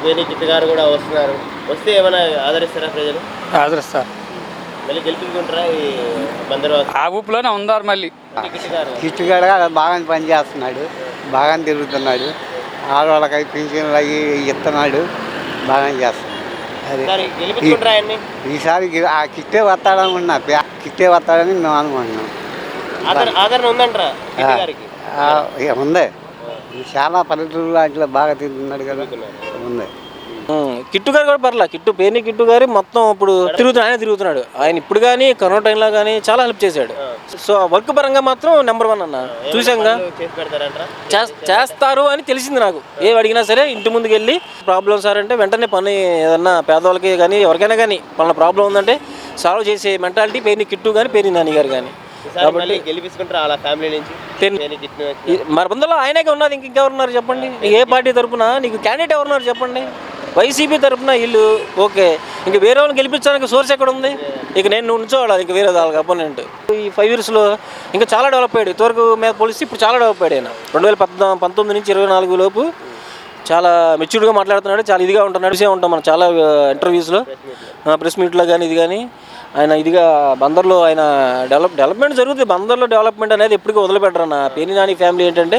వేణి kit గారు కూడా వస్తున్నారు. వస్తే ఏమైనా ఆదరిస్తారా ప్రజలు? ఆదరిస్తారు. మళ్ళీ గెలిపించుకుంటారా ఈ బందరు? ఆ ఊపులోనే ఉన్నారు. మళ్ళీ కిట్ గారు బాగా పని చేస్తున్నాడు, బాగా తిరుగుతున్నాడు, ఆడవాళ్ళకి పింఛన్లు అవి ఇస్తున్నాడు, బాగా చేస్తున్నాడు. అది గెలిపించుకుంటారా ఆయన్ని? ఈసారి ఆ కిట్టే వస్తాడని ఉన్నా, కిట్టే వస్తాడని మేము అనుకుంటున్నాం. ఆదరణ ఉందంటారా కిట్ గారికి? ఉంది, చాలా పల్లెటూరు అట్లా బాగా తిరుగుతున్నాడు కదా, ఉంది. కిట్టు గారు కూడా పర్లా, పేర్ని కిట్టు గారు మొత్తం ఇప్పుడు తిరుగుతున్నాడు. ఆయన ఇప్పుడు కానీ కరోనా టైంలో కానీ చాలా హెల్ప్ చేశాడు. సో వర్క్ పరంగా మాత్రం నెంబర్ 1 అన్న. చూసాంగా చేస్తారు అని తెలిసింది నాకు. ఏం అడిగినా సరే ఇంటి ముందుకు వెళ్ళి ప్రాబ్లం సార్ అంటే వెంటనే పని, ఏదన్నా పేదవాళ్ళకి కానీ ఎవరికైనా కానీ పలానా ప్రాబ్లం ఉందంటే సాల్వ్ చేసే మెంటాలిటీ పేర్ని కిట్టు కానీ పేర్ని నాని గారు కానీ. కాబట్టి గెలిపించుకుంటారా అలా ఫ్యామిలీ నుంచి? మరి బంధువులో ఆయనకే ఉన్నది, ఇంకెవరున్నారు చెప్పండి? ఏ పార్టీ తరపున నీకు క్యాండిడేట్ ఎవరున్నారు చెప్పండి? వైసీపీ తరపున వీళ్ళు ఓకే, ఇంక వేరే వాళ్ళని గెలిపించడానికి సోర్స్ ఎక్కడ ఉంది? ఇక నేను నుంచోవాలి ఇంక వేరే వాళ్ళకి అపోనెంట్. ఈ 5 yearsలో ఇంకా చాలా డెవలప్ అయ్యాడు. ఇంతవరకు మీద పోలిస్తే ఇప్పుడు చాలా డెవలప్ అయ్యాడు. ఆయన 2019 నుంచి 24 లోపు చాలా మెచ్యూర్డ్గా మాట్లాడుతున్నాడు, చాలా ఇదిగా ఉంటున్నాడు. చూసే ఉంటాం మనం చాలా ఇంటర్వ్యూస్లో, ప్రెస్ మీట్లో కానీ ఇది కానీ. ఆయన ఇదిగా బందర్లో ఆయన డెవలప్మెంట్ జరుగుతుంది. బందర్లో డెవలప్మెంట్ అనేది ఎప్పటికీ వదిలిపెట్టరు అన్న. పేర్ని నాని ఫ్యామిలీ ఏంటంటే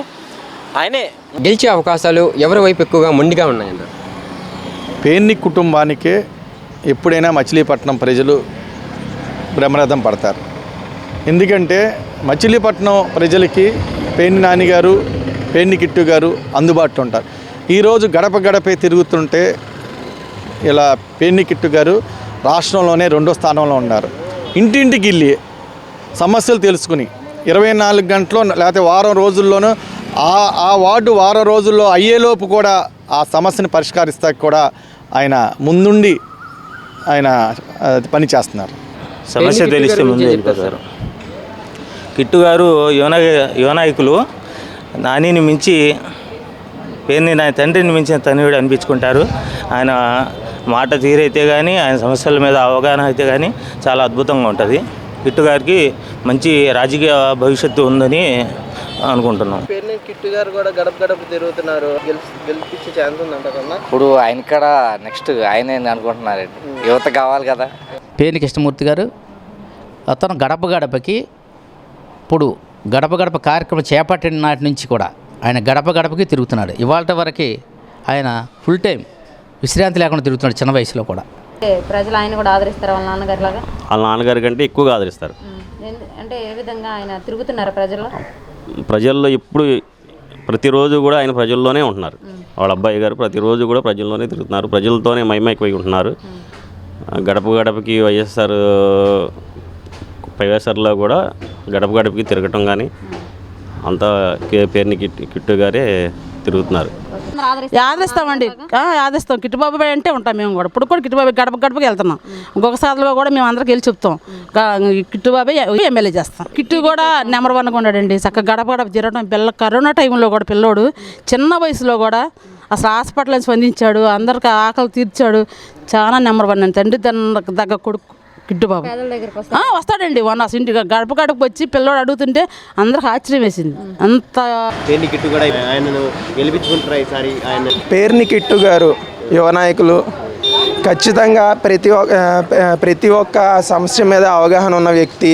ఆయనే గెలిచే అవకాశాలు ఎవరి వైపు ఎక్కువగా మొండిగా ఉన్నాయన్న? పేర్ని కుటుంబానికే ఎప్పుడైనా మచిలీపట్నం ప్రజలు బ్రహ్మరథం పడతారు. ఎందుకంటే మచిలీపట్నం ప్రజలకి పేర్ని నాని గారు, పేర్ని కిట్టు గారు అందుబాటులో ఉంటారు. ఈరోజు గడప గడపే తిరుగుతుంటే ఇలా పేర్ని కిట్టు గారు రాష్ట్రంలోనే 2వ స్థానంలో ఉన్నారు. ఇంటింటికి వెళ్ళి సమస్యలు తెలుసుకుని 24 గంటలు లేకపోతే వారం రోజుల్లోనూ ఆ వార్డు వారం రోజుల్లో అయ్యేలోపు కూడా ఆ సమస్యను పరిష్కరిస్తాకి కూడా ఆయన ముందుండి ఆయన పని చేస్తున్నారు. సమస్య తెలిస్తే ముందు వెళ్ళిపోతారు. కిట్టు గారు యువనాయకులు. నానిని మించి పేర్ని తండ్రిని మించిన తనయుడు అనిపించుకుంటారు. ఆయన మాట తీరైతే కానీ, ఆయన సమస్యల మీద అవగాహన అయితే కానీ చాలా అద్భుతంగా ఉంటుంది. కిట్టు గారికి మంచి రాజకీయ భవిష్యత్తు ఉందని అనుకుంటున్నాం. పేర్ని కిట్టు గారు కూడా గడప గడప తిరుగుతున్నారు, గెలిపించే ఛాన్స్ ఉందంట కదా? ఇప్పుడు ఆయన కూడా నెక్స్ట్ ఆయనే అనుకుంటున్నారండి, యువత కావాలి కదా. పేర్ని కృష్ణమూర్తి గారు అతను గడప గడపకి ఇప్పుడు గడప గడప కార్యక్రమం చేపట్టిన నాటి నుంచి కూడా ఆయన గడప గడపకి తిరుగుతున్నాడు. ఇవాళ వరకు ఆయన ఫుల్ టైం విశ్రాంతి లేకుండా తిరుగుతున్నాడు, చిన్న వయసులో కూడా. ప్రజలు ఆయన కూడా ఆదరిస్తారు వాళ్ళ నాన్నగారి లాగా? వాళ్ళ నాన్నగారి కంటే ఎక్కువగా ఆదరిస్తారు. అంటే ఏ విధంగా ఆయన తిరుగుతున్నారు ప్రజల్లో? ఇప్పుడు ప్రతిరోజు కూడా ఆయన ప్రజల్లోనే ఉంటున్నారు. వాళ్ళ అబ్బాయి గారు ప్రతిరోజు కూడా ప్రజల్లోనే తిరుగుతున్నారు, ప్రజలతోనే మైమైపోయి ఉంటున్నారు. గడప గడపకి వైఎస్ఆర్లో కూడా గడప గడపకి తిరగటం కానీ అంతా పేర్ని కిట్టు గారే తిరుగుతున్నారు. ఆదరిస్తామండి, ఆదరిస్తాం. కిట్టుబాబు అంటే ఉంటాం మేము కూడా. ఇప్పుడు కూడా కిట్టుబాబు గడప గడపకి వెళ్తున్నాం. ఇంకొక సార్లు కూడా మేము అందరికి వెళ్ళి చెప్తాం కిట్టుబాబే ఎమ్మెల్యే చేస్తాం. కిట్టు కూడా నెంబర్ 1గా ఉన్నాడండి. చక్కగా గడప గడప తిరగడం. కరోనా టైంలో కూడా పిల్లోడు చిన్న వయసులో కూడా అసలు హాస్పిటల్ స్పందించాడు, అందరికి ఆకలి తీర్చాడు. చాలా నెంబర్ 1 అండి. తండ్రి దగ్గర కొడుకు కిట్టుబాబు వస్తాడండి. అసలు ఇంటికి గడప గడపకు వచ్చి పిల్లోడు అడుగుతుంటే అందరికి ఆశ్చర్యం వేసింది. అంత పేర్ని కిట్టు కూడా ఆయనను గెలిపించుకుంటారా ఈసారి? పేర్ని కిట్టు గారు యువ నాయకులు, ఖచ్చితంగా ప్రతి ఒక్క సమస్య మీద అవగాహన ఉన్న వ్యక్తి.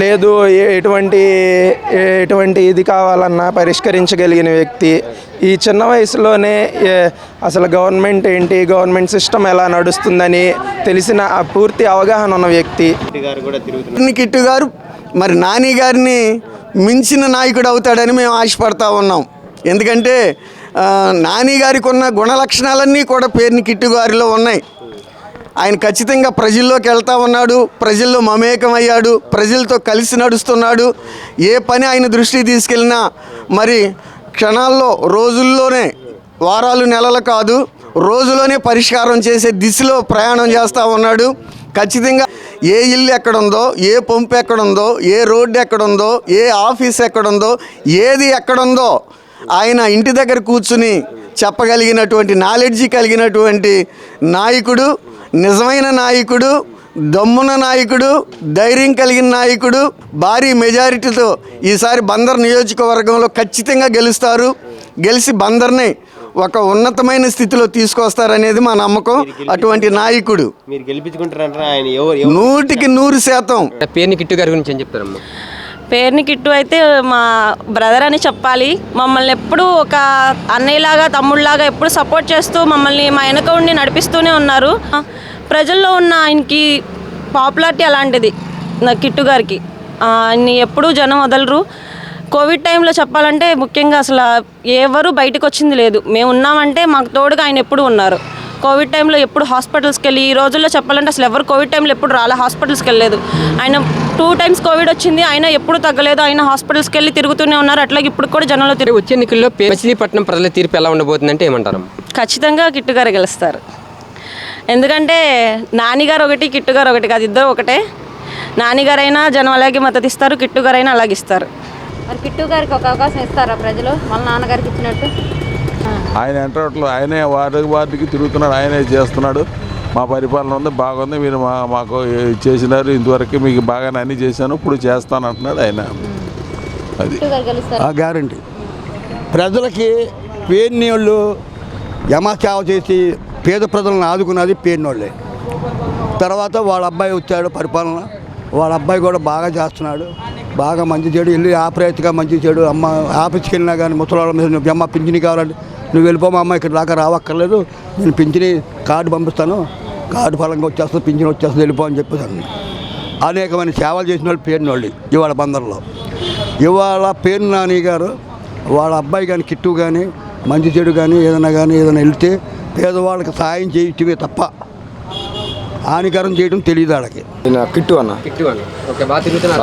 లేదు ఎటువంటి ఇది కావాలన్నా పరిష్కరించగలిగిన వ్యక్తి. ఈ చిన్న వయసులోనే అసలు గవర్నమెంట్ ఏంటి, గవర్నమెంట్ సిస్టమ్ ఎలా నడుస్తుందని తెలిసిన పూర్తి అవగాహన ఉన్న వ్యక్తి. కిట్టు గారు మరి నాని గారిని మించిన నాయకుడు అవుతాడని మేము ఆశపడతా ఉన్నాం. ఎందుకంటే నాని గారికి ఉన్న గుణలక్షణాలన్నీ కూడా పేర్ని కిట్టు గారిలో ఉన్నాయి. ఆయన ఖచ్చితంగా ప్రజల్లోకి వెళ్తూ ఉన్నాడు, ప్రజల్లో మమేకమయ్యాడు, ప్రజలతో కలిసి నడుస్తున్నాడు. ఏ పని ఆయన దృష్టికి తీసుకెళ్ళినా మరి క్షణాల్లో, రోజుల్లోనే, వారాలు నెలలు కాదు, రోజులోనే పరిష్కారం చేసే దిశలో ప్రయాణం చేస్తూ ఉన్నాడు. ఖచ్చితంగా ఏ ఇల్లు ఎక్కడుందో, ఏ పంపు ఎక్కడుందో, ఏ రోడ్డు ఎక్కడుందో, ఏ ఆఫీస్ ఎక్కడుందో, ఏది ఎక్కడుందో ఆయన ఇంటి దగ్గర కూర్చుని చెప్పగలిగినటువంటి నాలెడ్జి కలిగినటువంటి నాయకుడు, నిజమైన నాయకుడు, దమ్మున నాయకుడు, ధైర్యం కలిగిన నాయకుడు. భారీ మెజారిటీతో ఈసారి బందర్ నియోజకవర్గంలో ఖచ్చితంగా గెలుస్తారు. గెలిచి బందర్ని ఒక ఉన్నతమైన స్థితిలో తీసుకొస్తారనేది మా నమ్మకం. అటువంటి నాయకుడు మీరు గెలిపించుకుంటారంటారా? ఆయన ఎవరు 100% పేరుని కిట్టు గారి గురించి ఏం చెప్తారమ్మా? పేరుని కిట్టు అయితే మా బ్రదర్ అని చెప్పాలి. మమ్మల్ని ఎప్పుడు ఒక అన్నయ్యలాగా తమ్ముళ్ళలాగా ఎప్పుడు సపోర్ట్ చేస్తూ మమ్మల్ని మా వెనక ఉండి నడిపిస్తూనే ఉన్నారు. ప్రజల్లో ఉన్న ఆయనకి పాపులారిటీ అలాంటిది కిట్టు గారికి. ఆయన్ని ఎప్పుడూ జనం వదలరు. కోవిడ్ టైంలో చెప్పాలంటే ముఖ్యంగా అసలు ఎవరు బయటకు వచ్చింది లేదు. మేము ఉన్నామంటే మాకు తోడుగా ఆయన ఎప్పుడు ఉన్నారు. కోవిడ్ టైంలో ఎప్పుడు హాస్పిటల్స్కి వెళ్ళి, ఈ రోజుల్లో చెప్పాలంటే అసలు ఎవరు కోవిడ్ టైంలో ఎప్పుడు రాలే, హాస్పిటల్స్కి వెళ్ళలేదు. ఆయన 2 times కోవిడ్ వచ్చింది, ఆయన ఎప్పుడు తగ్గలేదు. ఆయన హాస్పిటల్స్కి వెళ్ళి తిరుగుతూనే ఉన్నారు. అట్లాగే ఇప్పుడు కూడా జనంలో వచ్చే ఎన్నికల్లో మచిలీపట్నం ప్రజల తీర్పు ఎలా ఉండబోతుందంటే ఏమంటారు? ఖచ్చితంగా కిట్టు గారు గెలుస్తారు. ఎందుకంటే నానిగారు ఒకటి, కిట్టు గారు ఒకటి కాదు, ఇద్దరు ఒకటే. నానిగారైనా జనం అలాగే మద్దతు ఇస్తారు, కిట్టు గారైనా అలాగే ఇస్తారు. మరి కిట్టు గారికి ఒక అవకాశం ఇస్తారా ప్రజలు వాళ్ళ నాన్నగారికి ఇచ్చినట్టు? ఆయన ఎంటర్లో ఆయనే వార్డుకి తిరుగుతున్నాడు, ఆయనే చేస్తున్నాడు. మా పరిపాలన ఉంది, బాగుంది, మీరు మాకు చేసినారు, ఇంతవరకు మీకు బాగానే అన్నీ చేశాను, ఇప్పుడు చేస్తాను అంటున్నాడు ఆయన. అది గ్యారంటీ. ప్రజలకి పేరునోళ్ళు యమసేవ చేసి పేద ప్రజలను ఆదుకున్నది పేరునోళ్ళే. తర్వాత వాళ్ళ అబ్బాయి వచ్చాడు పరిపాలన, వాళ్ళ అబ్బాయి కూడా బాగా చేస్తున్నాడు, బాగా మంచి చెడు వెళ్ళి ఆపరేట్గా మంచి చెడు అమ్మ ఆఫీస్కి వెళ్ళినా కానీ ముసలాళ్ళ మీద అమ్మ పింఛని కావాలంటే నువ్వు వెళ్ళిపోమా అమ్మ, ఇక్కడ దాకా రావక్కర్లేదు, నేను పింఛని కార్డు పంపిస్తాను, కార్డు ఫలంగా వచ్చేస్తుంది, పింఛని వచ్చేస్తుంది, వెళ్ళిపో అని చెప్పేదాన్ని. అనేకమైన సేవలు చేసిన వాళ్ళు పేరునోళ్ళు ఇవాళ బందర్లో. ఇవాళ పేరు నాని గారు వాళ్ళ అబ్బాయి కానీ కిట్టు కానీ మంచి చెడు కానీ ఏదైనా వెళ్తే పేదవాళ్ళకి సాయం చేయటమే తప్ప హానికరం చేయడం తెలియదు వాళ్ళకి. కిట్టు అన్న ఓకే, బాగా తిరుగుతున్నారు.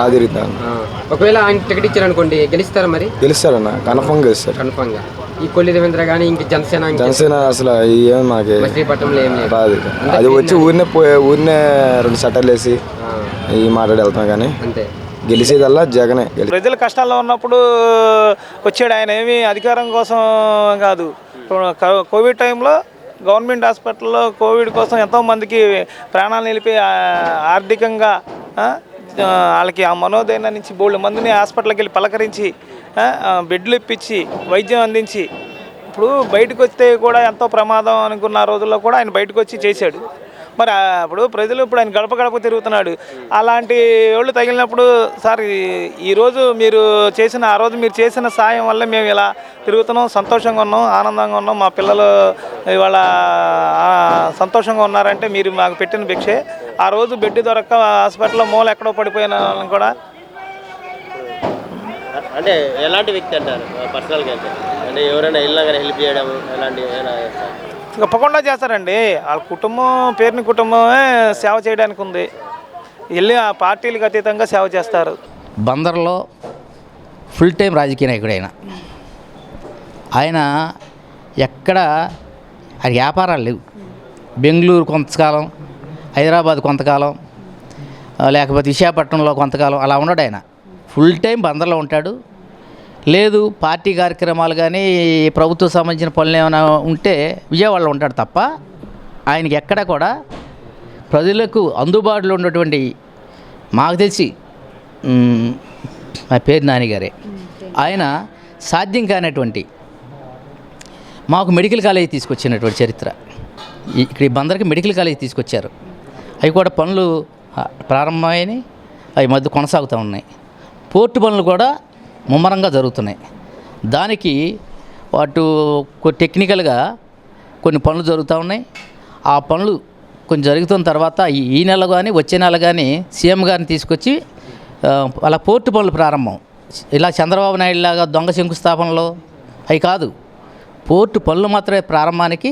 ఒకవేళ ఆయన టికెట్ ఇచ్చారనుకోండి, గెలుస్తారా? మరి గెలుస్తారన్న, కన్ఫర్మ్ గెలుస్తారు. కన్ఫర్మ్గా ఈ కొల్లి రవీంద్ర కానీ ఇంక జనసేన అసలు ఏం మాకు మచిలీపట్నంలో ఏం లేదు. రాదు. అది వచ్చి ఊరినే 2 షట్టర్లు వేసి ఈ మాట్లాడి వెళ్తాం, కానీ అంతే. గెలిచేదల్లా జగనే. ప్రజలు కష్టాల్లో ఉన్నప్పుడు వచ్చాడు ఆయన, ఏమి అధికారం కోసం కాదు. కోవిడ్ టైంలో గవర్నమెంట్ హాస్పిటల్లో కోవిడ్ కోసం ఎంతోమందికి ప్రాణాలు నిలిపి ఆర్థికంగా వాళ్ళకి ఆ మనోదైన నుంచి బోల్డ్ మందిని హాస్పిటల్కి వెళ్ళి పలకరించి బెడ్లు ఇప్పించి వైద్యం అందించి, ఇప్పుడు బయటకు వస్తే కూడా ఎంతో ప్రమాదం అనుకున్న రోజుల్లో కూడా ఆయన బయటకు వచ్చి చేశాడు. మరి అప్పుడు ప్రజలు ఇప్పుడు ఆయన గడప గడప తిరుగుతున్నాడు. అలాంటి వాళ్ళు తగిలినప్పుడు సార్ ఈరోజు మీరు చేసిన ఆ రోజు మీరు చేసిన సాయం వల్ల మేము ఇలా తిరుగుతున్నాం, సంతోషంగా ఉన్నాం, ఆనందంగా ఉన్నాం, మా పిల్లలు ఇవాళ సంతోషంగా ఉన్నారంటే మీరు మాకు పెట్టిన భిక్షే. ఆ రోజు బెడ్ దొరక్క హాస్పిటల్లో మూల ఎక్కడో పడిపోయిన వాళ్ళని కూడా. అంటే ఎలాంటి వ్యక్తి అంటారు పర్సనల్గా? అంటే ఎవరైనా వెళ్ళినా కానీ హెల్ప్ చేయడం ఎలాంటి తప్పకుండా చేస్తారండి. వాళ్ళ కుటుంబం పేరుని కుటుంబమే సేవ చేయడానికి ఉంది, వెళ్ళి ఆ పార్టీలకు అతీతంగా సేవ చేస్తారు. బందర్లో ఫుల్ టైం రాజకీయ నాయకుడు ఆయన ఎక్కడ ఆయన వ్యాపారాలు లేవు. బెంగళూరు కొంతకాలం, హైదరాబాద్ కొంతకాలం, లేకపోతే విశాఖపట్నంలో కొంతకాలం అలా ఉన్నాడు. ఆయన ఫుల్ టైం బందర్లో ఉంటాడు. లేదు పార్టీ కార్యక్రమాలు కానీ ప్రభుత్వం సంబంధించిన పనులు ఏమైనా ఉంటే విజయవాడలో ఉంటాడు తప్ప ఆయనకి ఎక్కడ కూడా ప్రజలకు అందుబాటులో ఉన్నటువంటి, మాకు తెలిసి మా పేరు నానిగారే, ఆయన సాధ్యం కానటువంటి మాకు మెడికల్ కాలేజీ తీసుకొచ్చినటువంటి చరిత్ర. ఇక్కడ ఈ బందర్కి మెడికల్ కాలేజీ తీసుకొచ్చారు. అవి కూడా పనులు ప్రారంభమైనవి, అవి మధ్య కొనసాగుతూ ఉన్నాయి. పోర్టు పనులు కూడా ముమ్మరంగా జరుగుతున్నాయి. దానికి వాటి టెక్నికల్గా కొన్ని పనులు జరుగుతూ ఉన్నాయి. ఆ పనులు కొంచెం జరుగుతున్న తర్వాత ఈ నెల కానీ వచ్చే నెల కానీ సీఎం గారిని తీసుకొచ్చి అలా పోర్టు పనులు ప్రారంభం. ఇలా చంద్రబాబు నాయుడు లాగా దొంగ శంకుస్థాపనలో అవి కాదు, పోర్టు పనులు మాత్రమే ప్రారంభానికి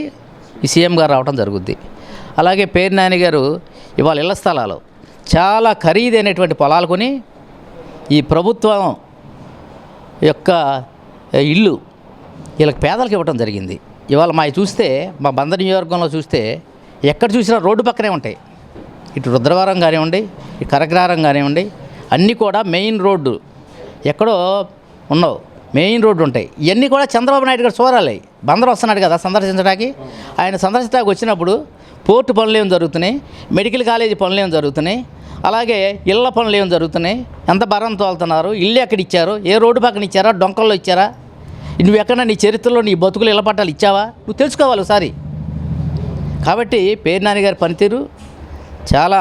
ఈ సీఎం గారు రావడం జరుగుద్ది. అలాగే పేరు నాని గారు ఇవాళ ఇళ్ల స్థలాలు చాలా ఖరీదైనటువంటి పొలాలు కొని ఈ ప్రభుత్వం యొక్క ఇల్లు వీళ్ళకి పేదలకు ఇవ్వడం జరిగింది. ఇవాళ మా చూస్తే మా బందర్ నియోజకవర్గంలో చూస్తే ఎక్కడ చూసినా రోడ్డు పక్కనే ఉంటాయి. ఇటు రుద్రవరం కానివ్వండి, ఇటు కరగ్రహారం కానివ్వండి, అన్నీ కూడా మెయిన్ రోడ్డు ఎక్కడో ఉండవు, మెయిన్ రోడ్డు ఉంటాయి. ఇవన్నీ కూడా చంద్రబాబు నాయుడు గారు చూడాలి. బందర్ వస్తున్నాడు కదా సందర్శించడానికి. ఆయన సందర్శించడానికి వచ్చినప్పుడు పోర్టు పనులు ఏం జరుగుతున్నాయి, మెడికల్ కాలేజీ పనులు ఏం జరుగుతున్నాయి, అలాగే ఇళ్ల పనులు ఏం జరుగుతున్నాయి, ఎంత బరం తోలుతున్నారు, ఇల్లు ఎక్కడ ఇచ్చారు, ఏ రోడ్డు పక్కన ఇచ్చారా, డొంకల్లో ఇచ్చారా, నువ్వు ఎక్కడన్నా నీ చరిత్రలో నీ బతుకులు ఇలా పట్టాలి ఇచ్చావా? నువ్వు తెలుసుకోవాలి ఒకసారి. కాబట్టి పేర్ని నాని గారి పనితీరు చాలా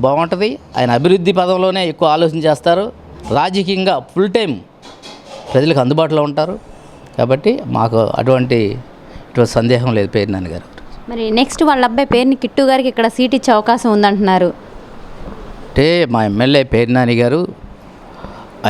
బాగుంటుంది. ఆయన అభివృద్ధి పదంలోనే ఎక్కువ ఆలోచన చేస్తారు. రాజకీయంగా ఫుల్ టైం ప్రజలకు అందుబాటులో ఉంటారు. కాబట్టి మాకు అటువంటి సందేహం లేదు పేర్ని నాని గారు. మరి నెక్స్ట్ వాళ్ళ అబ్బాయి పేర్ని కిట్టు గారికి ఇక్కడ సీట్ ఇచ్చే అవకాశం ఉందంటున్నారు. అంటే మా ఎమ్మెల్యే పేర్ని నాని గారు